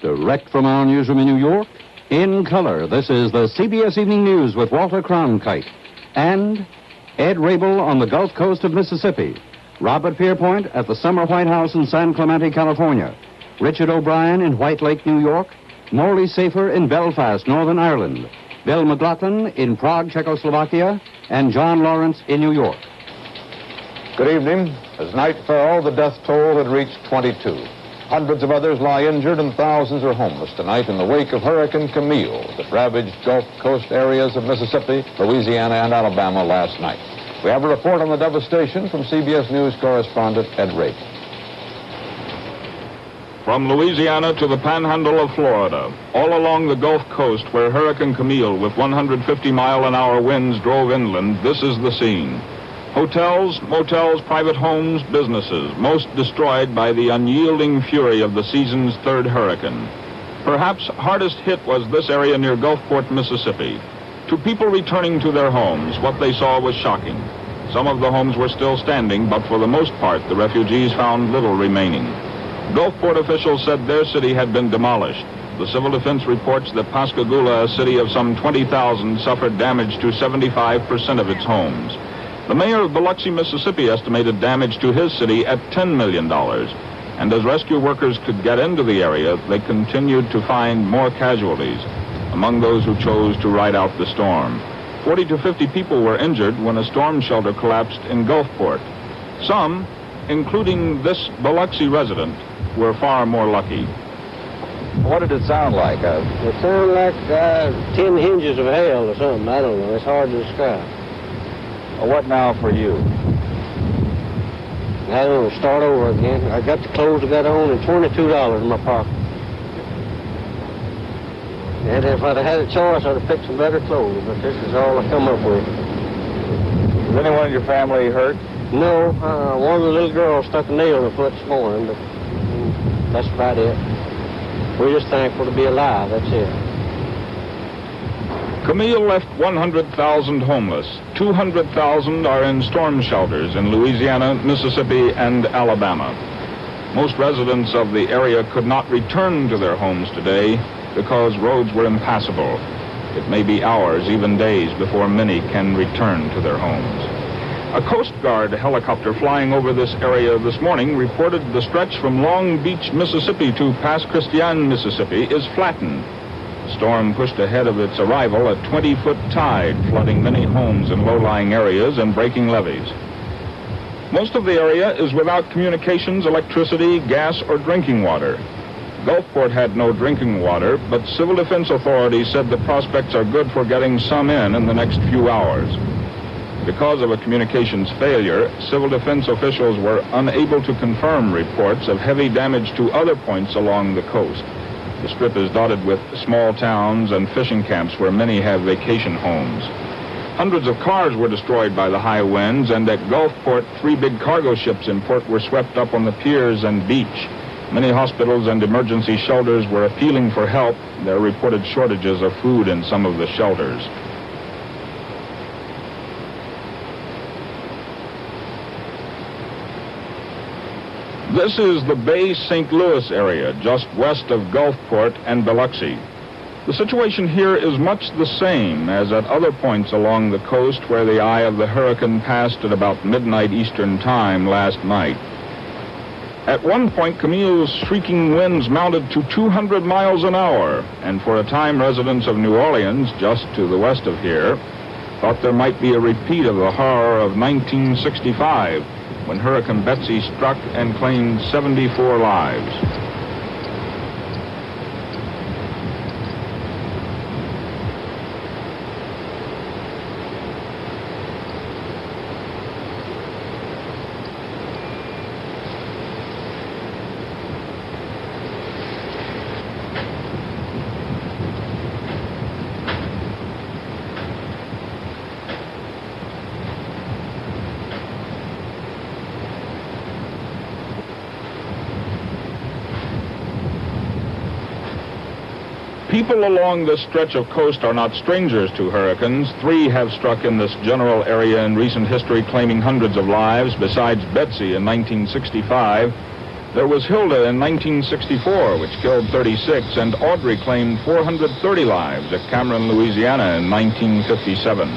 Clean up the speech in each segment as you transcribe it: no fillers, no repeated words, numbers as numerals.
Direct from our newsroom in New York, in color, this is the CBS Evening News with Walter Cronkite and Ed Rabel on the Gulf Coast of Mississippi, Robert Pierpoint at the Summer White House in San Clemente, California, Richard O'Brien in White Lake, New York, Morley Safer in Belfast, Northern Ireland, Bill McLaughlin in Prague, Czechoslovakia, and John Lawrence in New York. Good evening. As night fell, the death toll had reached 22. Hundreds of others lie injured and thousands are homeless tonight in the wake of Hurricane Camille that ravaged Gulf Coast areas of Mississippi, Louisiana, and Alabama last night. We have a report on the devastation from CBS News correspondent Ed Rabel. From Louisiana to the panhandle of Florida, all along the Gulf Coast where Hurricane Camille with 150-mile-an-hour winds drove inland, this is the scene. Hotels, motels, private homes, businesses, most destroyed by the unyielding fury of the season's third hurricane. Perhaps hardest hit was this area near Gulfport, Mississippi. To people returning to their homes, what they saw was shocking. Some of the homes were still standing, but for the most part, the refugees found little remaining. Gulfport officials said their city had been demolished. The Civil Defense reports that Pascagoula, a city of some 20,000, suffered damage to 75% of its homes. The mayor of Biloxi, Mississippi, estimated damage to his city at $10 million. And as rescue workers could get into the area, they continued to find more casualties among those who chose to ride out the storm. 40 to 50 people were injured when a storm shelter collapsed in Gulfport. Some, including this Biloxi resident, were far more lucky. What did it sound like? It sounded like 10 hinges of hail or something. I don't know. It's hard to describe. What now for you? I don't know. Start over again. I got the clothes I got on and $22 in my pocket. And if I'd have had a choice, I'd have picked some better clothes, but this is all I come up with. Is anyone in your family hurt? No, one of the little girls stuck a nail in her foot this morning, but that's about it. We're just thankful to be alive, that's it. Camille left 100,000 homeless. 200,000 are in storm shelters in Louisiana, Mississippi, and Alabama. Most residents of the area could not return to their homes today because roads were impassable. It may be hours, even days, before many can return to their homes. A Coast Guard helicopter flying over this area this morning reported the stretch from Long Beach, Mississippi to Pass Christian, Mississippi is flattened. The storm pushed ahead of its arrival a 20-foot tide, flooding many homes in low-lying areas and breaking levees. Most of the area is without communications, electricity, gas, or drinking water. Gulfport had no drinking water, but civil defense authorities said the prospects are good for getting some in the next few hours. Because of a communications failure, civil defense officials were unable to confirm reports of heavy damage to other points along the coast. The strip is dotted with small towns and fishing camps where many have vacation homes. Hundreds of cars were destroyed by the high winds, and at Gulfport, 3 big cargo ships in port were swept up on the piers and beach. Many hospitals and emergency shelters were appealing for help. There are reported shortages of food in some of the shelters. This is the Bay St. Louis area, just west of Gulfport and Biloxi. The situation here is much the same as at other points along the coast where the eye of the hurricane passed at about midnight Eastern time last night. At one point, Camille's shrieking winds mounted to 200 miles an hour, and for a time residents of New Orleans, just to the west of here, thought there might be a repeat of the horror of 1965, when Hurricane Betsy struck and claimed 74 lives. People along this stretch of coast are not strangers to hurricanes. 3 have struck in this general area in recent history, claiming hundreds of lives. Besides Betsy in 1965, There was Hilda in 1964, which killed 36, and Audrey claimed 430 lives at Cameron, Louisiana in 1957.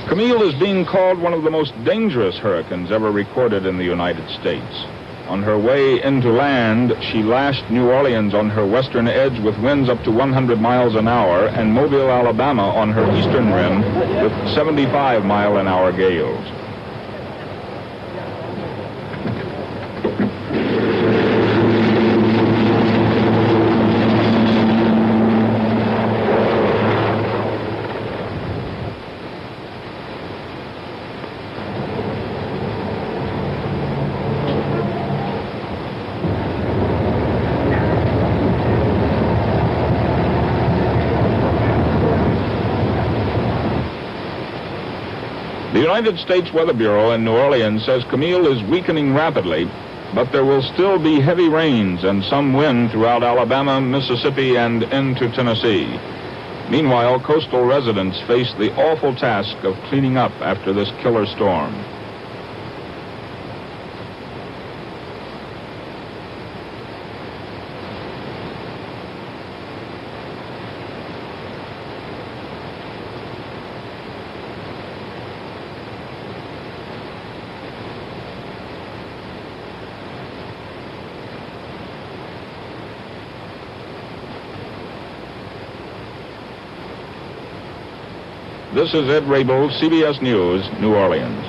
Camille is being called one of the most dangerous hurricanes ever recorded in the United States. On her way into land, she lashed New Orleans on her western edge with winds up to 100 miles an hour, and Mobile, Alabama on her eastern rim with 75-mile-an-hour gales. The United States Weather Bureau in New Orleans says Camille is weakening rapidly, but there will still be heavy rains and some wind throughout Alabama, Mississippi, and into Tennessee. Meanwhile, coastal residents face the awful task of cleaning up after this killer storm. This is Ed Rabel, CBS News, New Orleans.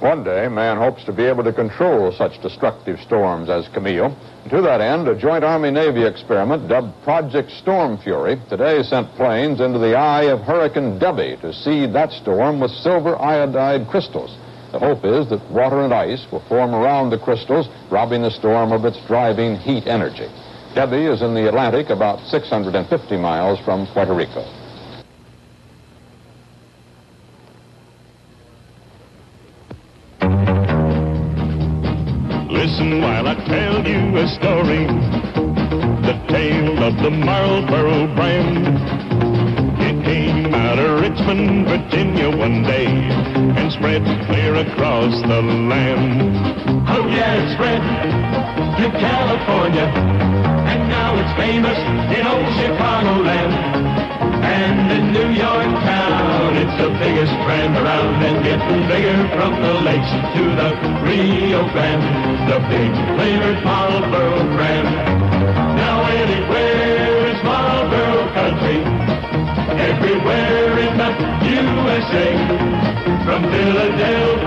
One day, man hopes to be able to control such destructive storms as Camille. And to that end, a joint Army-Navy experiment dubbed Project Storm Fury today sent planes into the eye of Hurricane Debbie to seed that storm with silver iodide crystals. The hope is that water and ice will form around the crystals, robbing the storm of its driving heat energy. Debbie is in the Atlantic, about 650 miles from Puerto Rico. Listen while I tell you a story, the tale of the Marlboro brand. It came out of Richmond, Virginia one day and spread clear across the land. Oh yeah, it spread to California, and now it's famous in old Chicagoland. And in New York town, it's the biggest brand around, and getting bigger from the lakes to the Rio Grande, the big flavored Marlboro brand. Now anywhere is Marlboro country, everywhere in the USA, from Philadelphia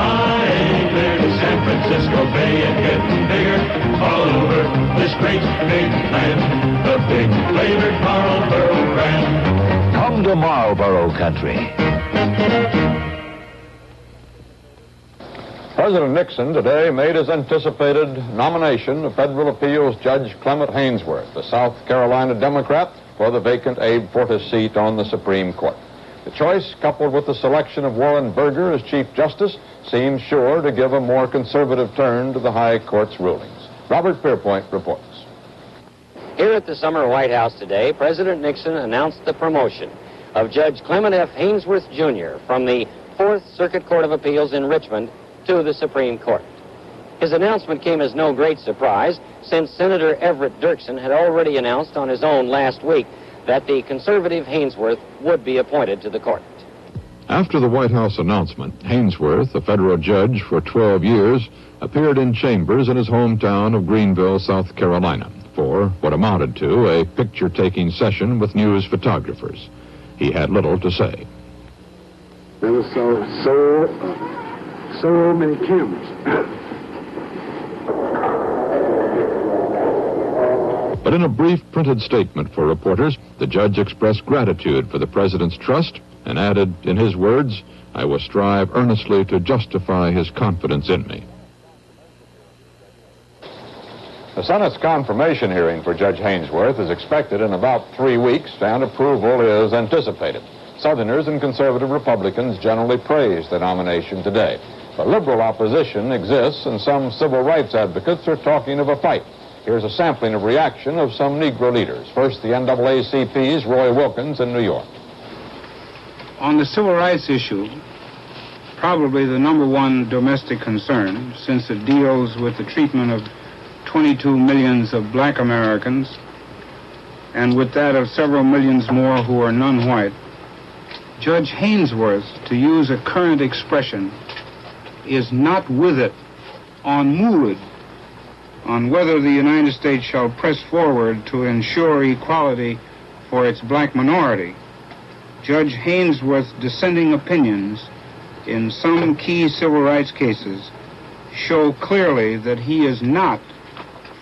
clear to San Francisco Bay, and getting bigger all over this great big land, the big flavored Marlboro brand. Come to Marlboro country. President Nixon today made his anticipated nomination of federal appeals Judge Clement Haynesworth, the South Carolina Democrat, for the vacant Abe Fortas seat on the Supreme Court. The choice, coupled with the selection of Warren Burger as Chief Justice, seems sure to give a more conservative turn to the High Court's rulings. Robert Pierpoint reports. Here at the summer White House today, President Nixon announced the promotion of Judge Clement F. Haynesworth, Jr. from the Fourth Circuit Court of Appeals in Richmond to the Supreme Court. His announcement came as no great surprise, since Senator Everett Dirksen had already announced on his own last week that the conservative Haynesworth would be appointed to the court. After the White House announcement, Haynesworth, a federal judge for 12 years, appeared in chambers in his hometown of Greenville, South Carolina, for what amounted to a picture-taking session with news photographers. He had little to say. There were so many cameras. But in a brief printed statement for reporters, the judge expressed gratitude for the president's trust and added, in his words, "I will strive earnestly to justify his confidence in me." The Senate's confirmation hearing for Judge Haynesworth is expected in about 3 weeks, and approval is anticipated. Southerners and conservative Republicans generally praise the nomination today. But liberal opposition exists, and some civil rights advocates are talking of a fight. Here's a sampling of reaction of some Negro leaders. First, the NAACP's Roy Wilkins in New York. On the civil rights issue, probably the number one domestic concern, since it deals with the treatment of 22 millions of black Americans and with that of several millions more who are non-white. Judge Hainsworth, to use a current expression, is not with it on mood on whether the United States shall press forward to ensure equality for its black minority. Judge Hainsworth's dissenting opinions in some key civil rights cases show clearly that he is not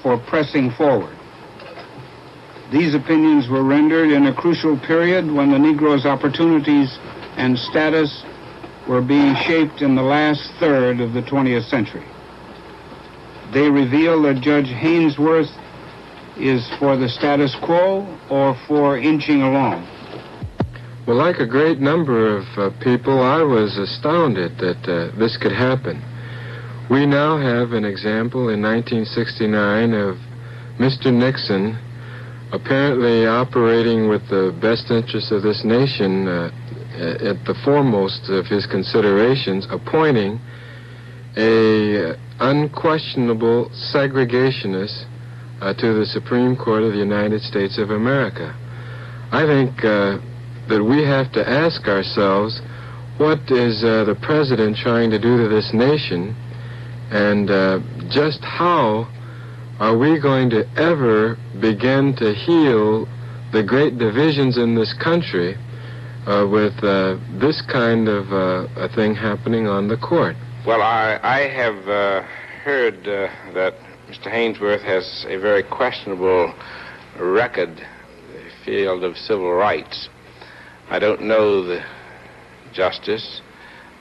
for pressing forward. These opinions were rendered in a crucial period when the Negro's opportunities and status were being shaped in the last third of the 20th century. They reveal that Judge Hainsworth is for the status quo or for inching along. Well, like a great number of people, I was astounded that this could happen. We now have an example in 1969 of Mr. Nixon apparently operating with the best interests of this nation at the foremost of his considerations, appointing a unquestionable segregationist to the Supreme Court of the United States of America. I think that we have to ask ourselves, what is the president trying to do to this nation, and just how are we going to ever begin to heal the great divisions in this country with this kind of a thing happening on the court? Well, I have heard that Mr. Hainsworth has a very questionable record in the field of civil rights. I don't know the justice.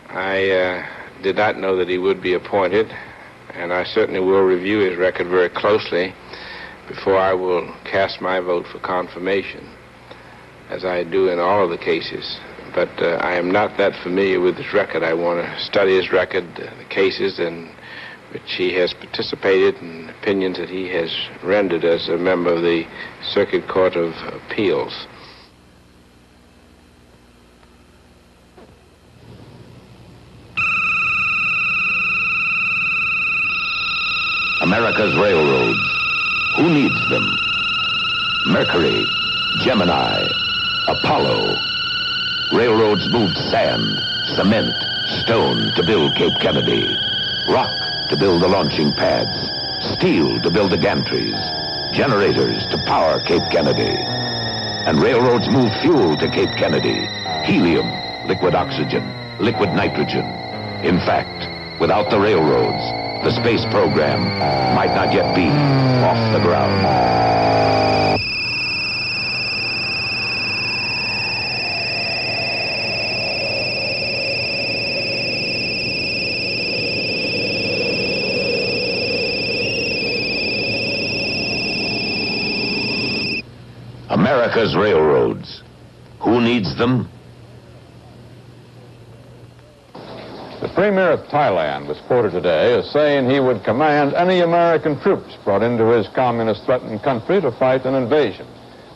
I did not know that he would be appointed, and I certainly will review his record very closely before I will cast my vote for confirmation, as I do in all of the cases. But I am not that familiar with his record. I want to study his record, the cases in which he has participated, and opinions that he has rendered as a member of the Circuit Court of Appeals. America's railroads. Who needs them? Mercury, Gemini, Apollo. Railroads moved sand, cement, stone to build Cape Kennedy, rock to build the launching pads, steel to build the gantries, generators to power Cape Kennedy. And railroads moved fuel to Cape Kennedy, helium, liquid oxygen, liquid nitrogen. In fact, without the railroads, the space program might not yet be off the ground. America's railroads. Who needs them? The Premier of Thailand was quoted today as saying he would command any American troops brought into his communist-threatened country to fight an invasion.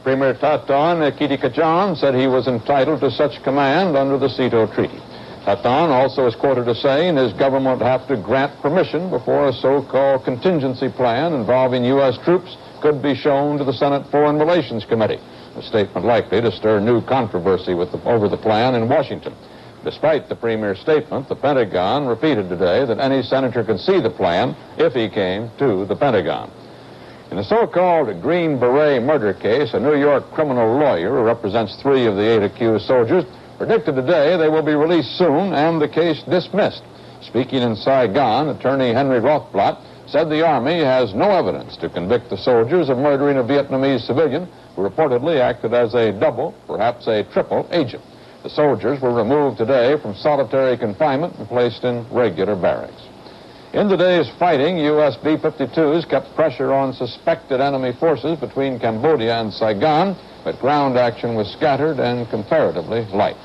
Premier Thakton Kitikachawn said he was entitled to such command under the SEATO Treaty. Thakton also is quoted as saying his government would have to grant permission before a so-called contingency plan involving U.S. troops could be shown to the Senate Foreign Relations Committee, a statement likely to stir new controversy over the plan in Washington. Despite the Premier's statement, the Pentagon repeated today that any senator could see the plan if he came to the Pentagon. In the so-called Green Beret murder case, a New York criminal lawyer who represents 3 of the 8 accused soldiers predicted today they will be released soon and the case dismissed. Speaking in Saigon, attorney Henry Rothblatt said the Army has no evidence to convict the soldiers of murdering a Vietnamese civilian who reportedly acted as a double, perhaps a triple agent. The soldiers were removed today from solitary confinement and placed in regular barracks. In the day's fighting, U.S. B-52s kept pressure on suspected enemy forces between Cambodia and Saigon, but ground action was scattered and comparatively light.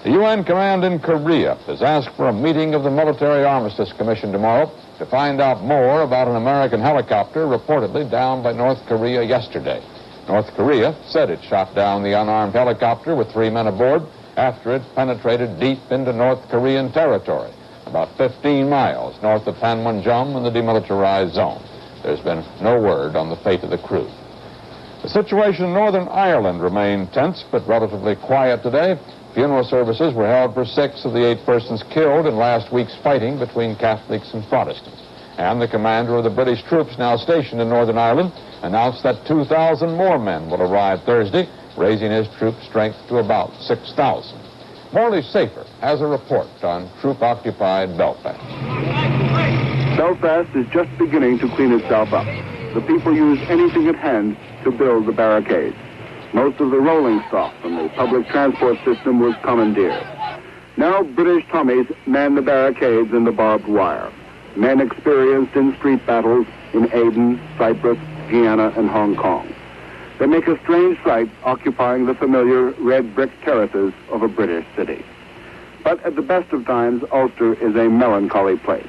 The UN command in Korea has asked for a meeting of the Military Armistice Commission tomorrow to find out more about an American helicopter reportedly downed by North Korea yesterday. North Korea said it shot down the unarmed helicopter with 3 men aboard, after it penetrated deep into North Korean territory, about 15 miles north of Panmunjom in the demilitarized zone. There's been no word on the fate of the crew. The situation in Northern Ireland remained tense but relatively quiet today. Funeral services were held for 6 of the 8 persons killed in last week's fighting between Catholics and Protestants. And the commander of the British troops now stationed in Northern Ireland announced that 2,000 more men will arrive Thursday, raising his troop strength to about 6,000. Morley Safer has a report on troop-occupied Belfast. Belfast is just beginning to clean itself up. The people use anything at hand to build the barricades. Most of the rolling stock from the public transport system was commandeered. Now British Tommies man the barricades and the barbed wire. Men experienced in street battles in Aden, Cyprus, Guyana, and Hong Kong. They make a strange sight occupying the familiar red brick terraces of a British city. But at the best of times, Ulster is a melancholy place.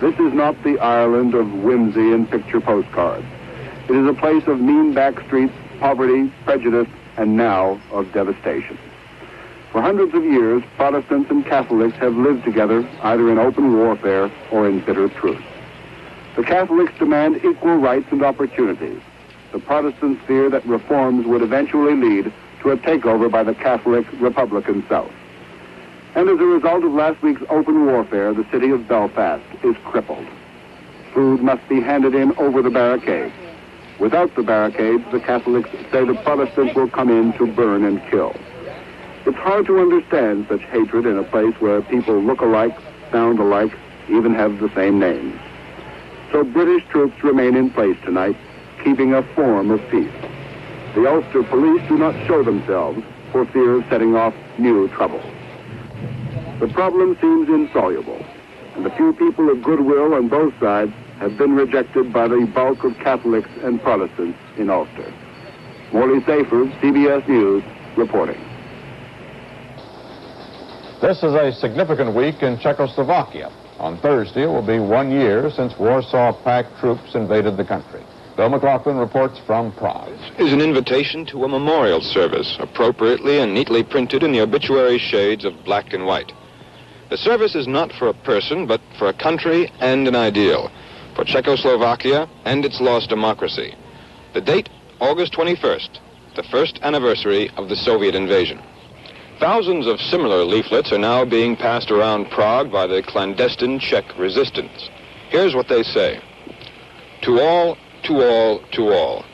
This is not the Ireland of whimsy and picture postcards. It is a place of mean back streets, poverty, prejudice, and now of devastation. For hundreds of years, Protestants and Catholics have lived together either in open warfare or in bitter truce. The Catholics demand equal rights and opportunities. The Protestants fear that reforms would eventually lead to a takeover by the Catholic Republican South. And as a result of last week's open warfare, the city of Belfast is crippled. Food must be handed in over the barricades. Without the barricades, the Catholics say the Protestants will come in to burn and kill. It's hard to understand such hatred in a place where people look alike, sound alike, even have the same names. So British troops remain in place tonight, keeping a form of peace. The Ulster police do not show themselves for fear of setting off new trouble. The problem seems insoluble, and the few people of goodwill on both sides have been rejected by the bulk of Catholics and Protestants in Ulster. Morley Safer, CBS News, reporting. This is a significant week in Czechoslovakia. On Thursday, it will be 1 year since Warsaw Pact troops invaded the country. Bill McLaughlin reports from Prague. This is an invitation to a memorial service, appropriately and neatly printed in the obituary shades of black and white. The service is not for a person, but for a country and an ideal, for Czechoslovakia and its lost democracy. The date, August 21st, the first anniversary of the Soviet invasion. Thousands of similar leaflets are now being passed around Prague by the clandestine Czech resistance. Here's what they say. To all, to all, to all.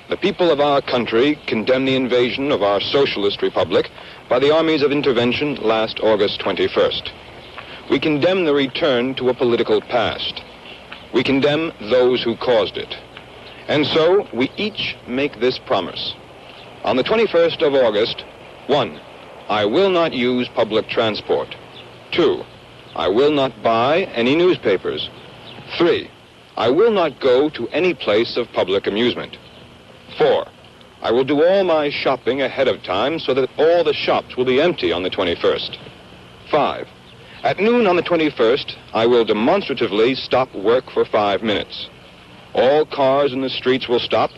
The people of our country condemn the invasion of our socialist republic by the armies of intervention last August 21st. We condemn the return to a political past. We condemn those who caused it. And so we each make this promise. On the 21st of August, 1. I will not use public transport. 2. I will not buy any newspapers. 3. I will not go to any place of public amusement. 4. I will do all my shopping ahead of time so that all the shops will be empty on the 21st. 5. At noon on the 21st, I will demonstratively stop work for 5 minutes. All cars in the streets will stop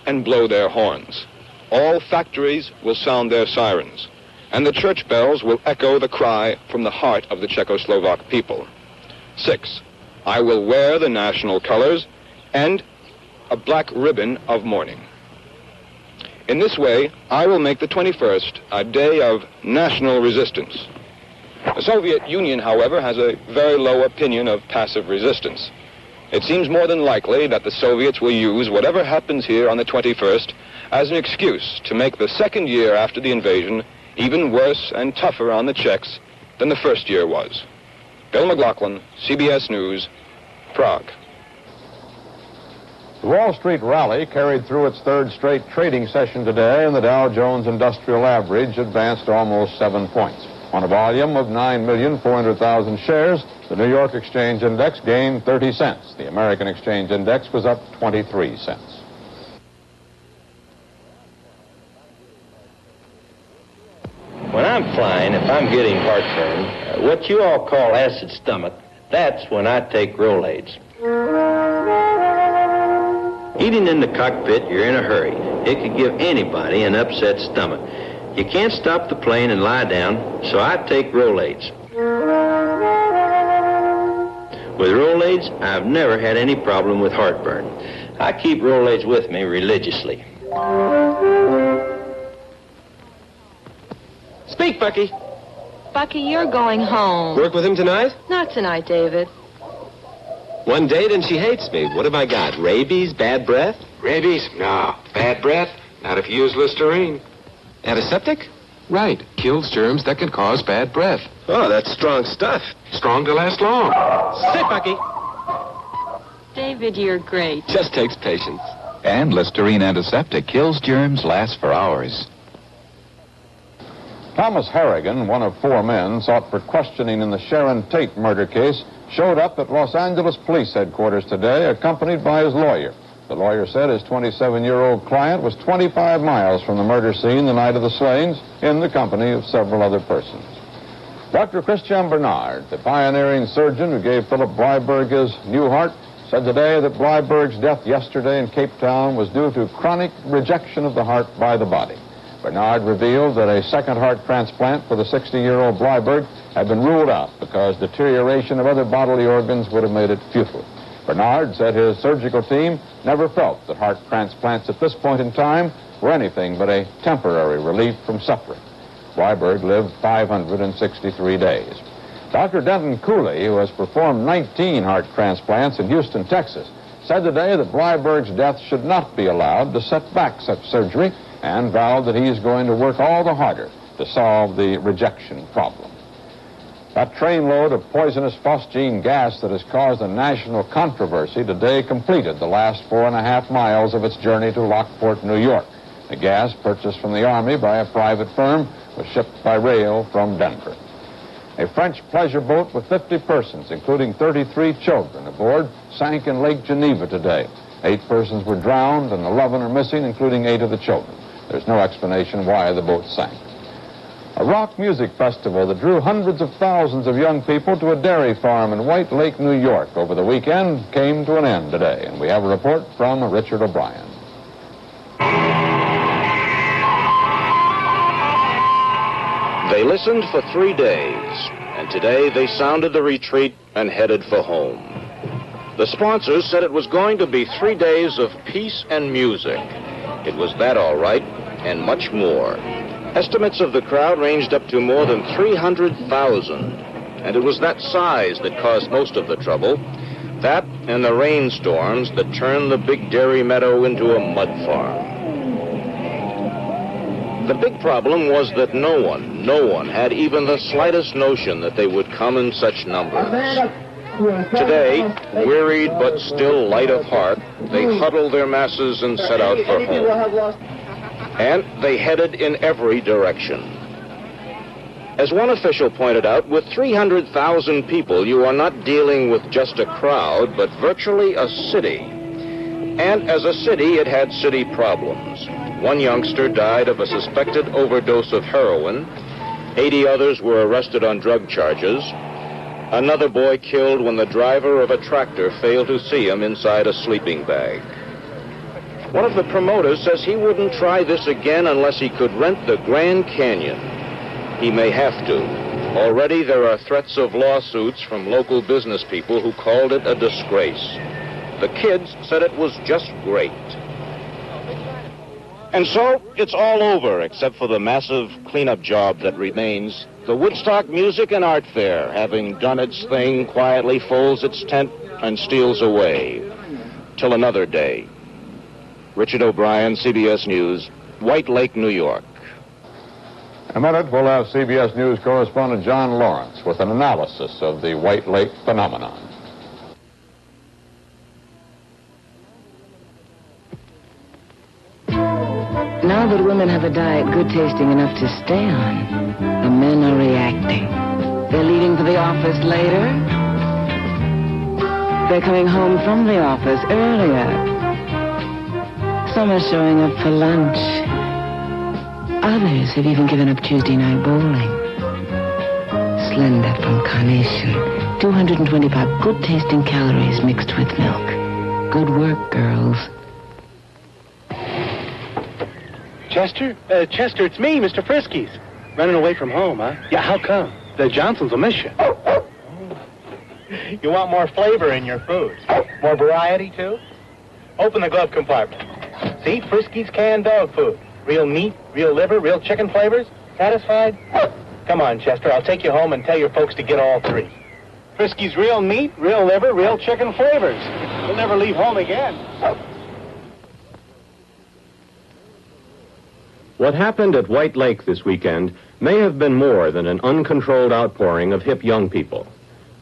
and blow their horns. All factories will sound their sirens. And the church bells will echo the cry from the heart of the Czechoslovak people. 6. I will wear the national colors and a black ribbon of mourning. In this way, I will make the 21st a day of national resistance. The Soviet Union, however, has a very low opinion of passive resistance. It seems more than likely that the Soviets will use whatever happens here on the 21st as an excuse to make the second year after the invasion even worse and tougher on the Czechs than the first year was. Bill McLaughlin, CBS News, Prague. The Wall Street rally carried through its third straight trading session today, and the Dow Jones Industrial Average advanced almost 7 points. On a volume of 9,400,000 shares, the New York Exchange Index gained 30 cents. The American Exchange Index was up 23 cents. When I'm flying, if I'm getting heartburn, what you all call acid stomach, that's when I take Rolaids. Eating in the cockpit, you're in a hurry. It could give anybody an upset stomach. You can't stop the plane and lie down, so I take Rolaids. With Rolaids, I've never had any problem with heartburn. I keep Rolaids with me religiously. Speak, Bucky. Bucky, you're going home. Work with him tonight? Not tonight, David. One date and she hates me. What have I got? Rabies? Bad breath? Rabies? No. Bad breath? Not if you use Listerine. Antiseptic? Right. Kills germs that can cause bad breath. Oh, that's strong stuff. Strong to last long. Sit, Bucky. David, you're great. Just takes patience. And Listerine antiseptic kills germs, lasts for hours. Thomas Harrigan, one of 4 men sought for questioning in the Sharon Tate murder case, showed up at Los Angeles Police Headquarters today, accompanied by his lawyer. The lawyer said his 27-year-old client was 25 miles from the murder scene the night of the slayings, in the company of several other persons. Dr. Christian Bernard, the pioneering surgeon who gave Philip Bleiberg his new heart, said today that Bleiberg's death yesterday in Cape Town was due to chronic rejection of the heart by the body. Bernard revealed that a second heart transplant for the 60-year-old Bleiberg had been ruled out because deterioration of other bodily organs would have made it futile. Bernard said his surgical team never felt that heart transplants at this point in time were anything but a temporary relief from suffering. Bleiberg lived 563 days. Dr. Denton Cooley, who has performed 19 heart transplants in Houston, Texas, said today that Bleiberg's death should not be allowed to set back such surgery, and vowed that he is going to work all the harder to solve the rejection problem. That trainload of poisonous phosgene gas that has caused a national controversy today completed the last 4.5 miles of its journey to Lockport, New York. The gas, purchased from the Army by a private firm, was shipped by rail from Denver. A French pleasure boat with 50 persons, including 33 children aboard, sank in Lake Geneva today. 8 persons were drowned and 11 are missing, including 8 of the children. There's no explanation why the boat sank. A rock music festival that drew hundreds of thousands of young people to a dairy farm in White Lake, New York over the weekend came to an end today. And we have a report from Richard O'Brien. They listened for 3 days, and today they sounded the retreat and headed for home. The sponsors said it was going to be 3 days of peace and music. It was that all right, and much more. Estimates of the crowd ranged up to more than 300,000, and it was that size that caused most of the trouble. That and the rainstorms that turned the big dairy meadow into a mud farm. The big problem was that no one had even the slightest notion that they would come in such numbers. Today, wearied but still light of heart, they huddled their masses and set out for home. And they headed in every direction. As one official pointed out, with 300,000 people, you are not dealing with just a crowd, but virtually a city. And as a city, it had city problems. One youngster died of a suspected overdose of heroin. 80 others were arrested on drug charges. Another boy killed when the driver of a tractor failed to see him inside a sleeping bag. One of the promoters says he wouldn't try this again unless he could rent the Grand Canyon. He may have to. Already there are threats of lawsuits from local business people who called it a disgrace. The kids said it was just great. And so it's all over, except for the massive cleanup job that remains. The Woodstock Music and Art Fair, having done its thing, quietly folds its tent and steals away. Till another day. Richard O'Brien, CBS News, White Lake, New York. In a minute, we'll have CBS News correspondent John Lawrence with an analysis of the White Lake phenomenon. Now that women have a diet good tasting enough to stay on, the men are reacting. They're leaving for the office later. They're coming home from the office earlier. Some are showing up for lunch. Others have even given up Tuesday night bowling. Slender from Carnation. 225 good tasting calories mixed with milk. Good work, girls. Chester? Chester, it's me, Mr. Friskies. Running away from home, huh? Yeah, how come? The Johnsons will miss you. Oh. You want more flavor in your food? More variety, too? Open the glove compartment. See, Friskies canned dog food. Real meat, real liver, real chicken flavors. Satisfied? Come on, Chester, I'll take you home and tell your folks to get all three. Friskies real meat, real liver, real chicken flavors. You'll never leave home again. What happened at White Lake this weekend may have been more than an uncontrolled outpouring of hip young people,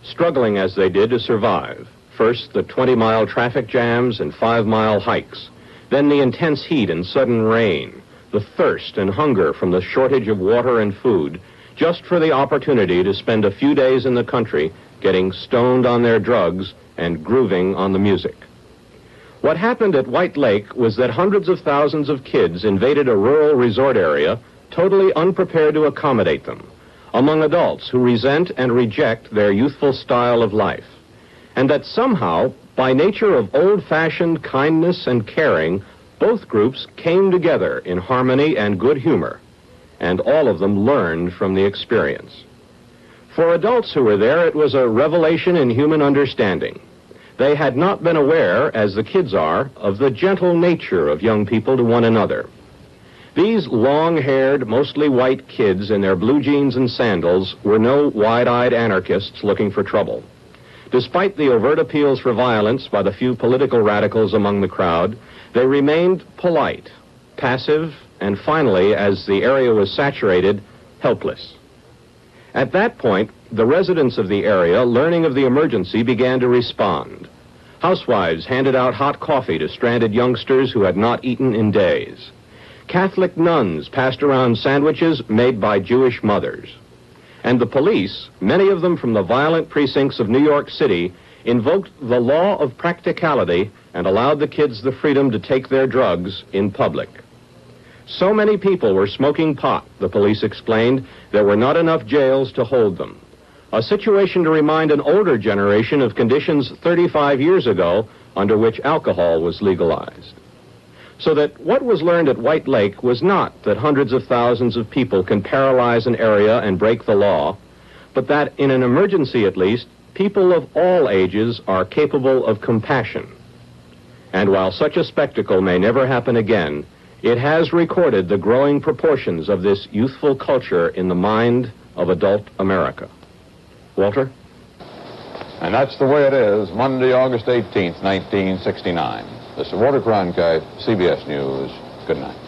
struggling as they did to survive. First, the 20-mile traffic jams and 5-mile hikes, then the intense heat and sudden rain, the thirst and hunger from the shortage of water and food, just for the opportunity to spend a few days in the country getting stoned on their drugs and grooving on the music. What happened at White Lake was that hundreds of thousands of kids invaded a rural resort area totally unprepared to accommodate them, among adults who resent and reject their youthful style of life, and that somehow, by nature of old-fashioned kindness and caring, both groups came together in harmony and good humor, and all of them learned from the experience. For adults who were there, it was a revelation in human understanding. They had not been aware, as the kids are, of the gentle nature of young people to one another. These long-haired, mostly white kids in their blue jeans and sandals were no wide-eyed anarchists looking for trouble. Despite the overt appeals for violence by the few political radicals among the crowd, they remained polite, passive, and finally, as the area was saturated, helpless. At that point, the residents of the area, learning of the emergency, began to respond. Housewives handed out hot coffee to stranded youngsters who had not eaten in days. Catholic nuns passed around sandwiches made by Jewish mothers. And the police, many of them from the violent precincts of New York City, invoked the law of practicality and allowed the kids the freedom to take their drugs in public. So many people were smoking pot, the police explained, there were not enough jails to hold them. A situation to remind an older generation of conditions 35 years ago under which alcohol was legalized. So that what was learned at White Lake was not that hundreds of thousands of people can paralyze an area and break the law, but that in an emergency at least, people of all ages are capable of compassion. And while such a spectacle may never happen again, it has recorded the growing proportions of this youthful culture in the mind of adult America. Walter? And that's the way it is, Monday, August 18th, 1969. This is Walter Cronkite, CBS News. Good night.